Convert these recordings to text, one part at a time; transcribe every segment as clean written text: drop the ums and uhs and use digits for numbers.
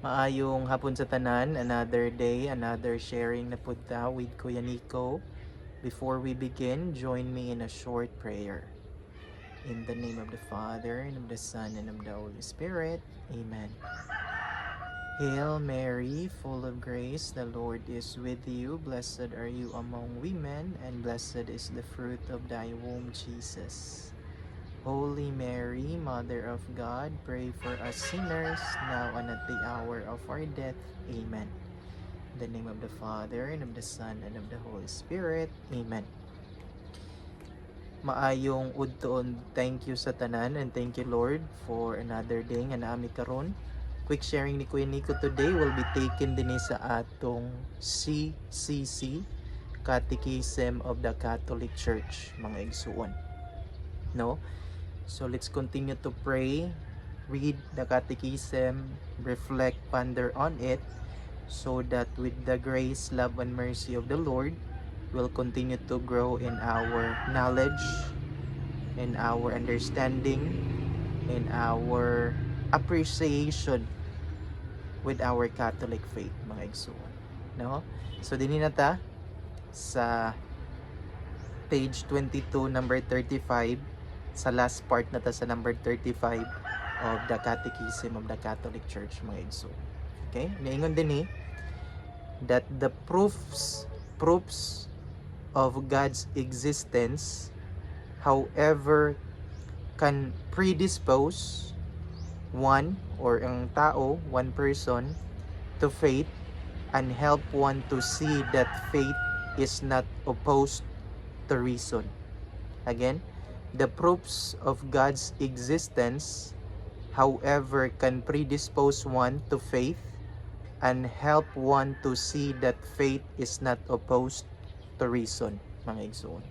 Maayong hapon sa tanan, another day, another sharing na punta with Kuya Nico. Before we begin, join me in a short prayer. In the name of the Father, and of the Son, and of the Holy Spirit. Amen. Hail Mary, full of grace, the Lord is with you. Blessed are you among women, and blessed is the fruit of thy womb, Jesus. Holy Mary, Mother of God, pray for us sinners, now and at the hour of our death. Amen. In the name of the Father, and of the Son, and of the Holy Spirit. Amen. Maayong udtoon, thank you sa tanan, and thank you Lord for another day nga naami karon. Quick sharing ni Kuya Nico today will be taken din sa atong CCC, Catechism of the Catholic Church, mga igsuon. No? So let's continue to pray, read the catechism, reflect, ponder on it, so that with the grace, love, and mercy of the Lord, we'll continue to grow in our knowledge, in our understanding, in our appreciation with our Catholic faith, mga igsoon. No? So dinhi na ta sa page 22, number 35, sa last part na ta sa number 35 of the Catechism of the Catholic Church, mga igsoon. Okay? Naingon din that the proofs of God's existence, however, can predispose one or ang tao, one person, to faith and help one to see that faith is not opposed to reason. Again, the proofs of God's existence, however, can predispose one to faith and help one to see that faith is not opposed to reason, mga igsoon.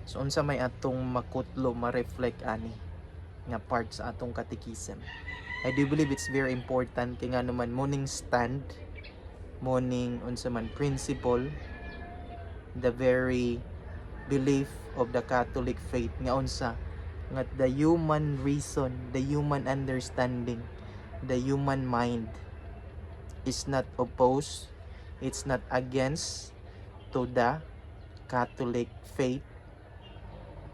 So unsa may atong makutlo, ma-reflect ani nga part sa atong catechism. I do believe it's very important kay nga naman morning stand, morning unsa man principle, the very belief of the Catholic faith nga unsa nga the human reason, the human understanding, the human mind is not opposed, it's not against to the Catholic faith,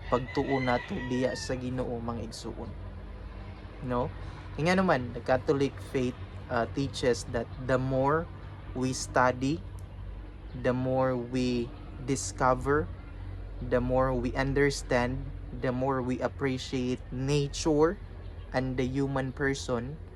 pagtuo nato diya sa Ginoo, mga igsuon. No? Nga naman, the Catholic faith teaches that the more we study, the more we discover, the more we understand, the more we appreciate nature and the human person,